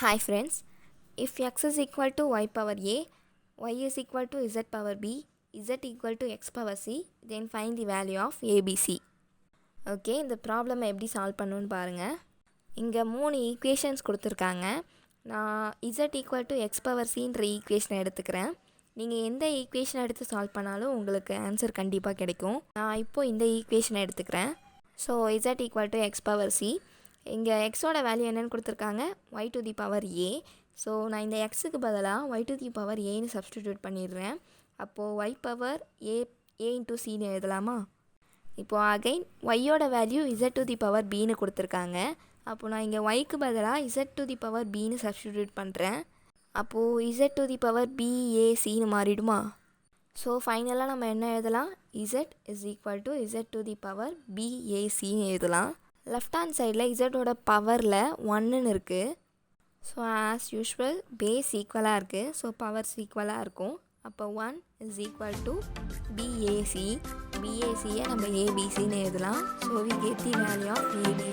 Hi friends, if x is equal to y power a, y is equal to z power b, z equal to x power c, then find the value of abc. Okay, இந்த problem எப்படி solve பண்ணணும்னு பாருங்கள். இங்கே 3 equations கொடுத்துருக்காங்க. நான் z equal to x power cன்ற ஈக்குவேஷனை எடுத்துக்கிறேன். நீங்கள் எந்த ஈக்குவேஷனை எடுத்து சால்வ் பண்ணாலும் உங்களுக்கு ஆன்சர் கண்டிப்பாக கிடைக்கும். நான் இப்போது இந்த ஈக்குவேஷனை எடுத்துக்கிறேன். So z equal to x power c, இங்கே எக்ஸோட வேல்யூ என்னென்னு கொடுத்துருக்காங்க, y to the power a. So நான் இந்த எக்ஸுக்கு பதிலாக y to the power aன்னு சப்ஸ்டிடியூட் பண்ணிடுறேன். அப்போது y பவர் a into cன்னு எழுதலாமா? இப்போது அகைன் ஒய்யோட value z to the power bன்னு கொடுத்துருக்காங்க. அப்போது நான் இங்கே yக்கு பதிலாக z to the power bன்னு சப்ஸ்டிடியூட் பண்ணுறேன். அப்போது z to the power bacன்னு மாறிடுமா? ஸோ ஃபைனலாக நம்ம என்ன எழுதலாம், z is equal to z to the power bacன்னு எழுதலாம். லெஃப்ட் ஹேண்ட் சைடில் இசட்டோட பவரில் 1ன்னு இருக்குது. ஸோ ஆஸ் யூஷுவல் பேஸ் ஈக்குவலாக இருக்குது. ஸோ பவர்ஸ் ஈக்குவலாக இருக்கும். அப்போ 1 is equal to BAC. BACயை நம்ம ABCன்னு எழுதலாம். So we get the value of ABC.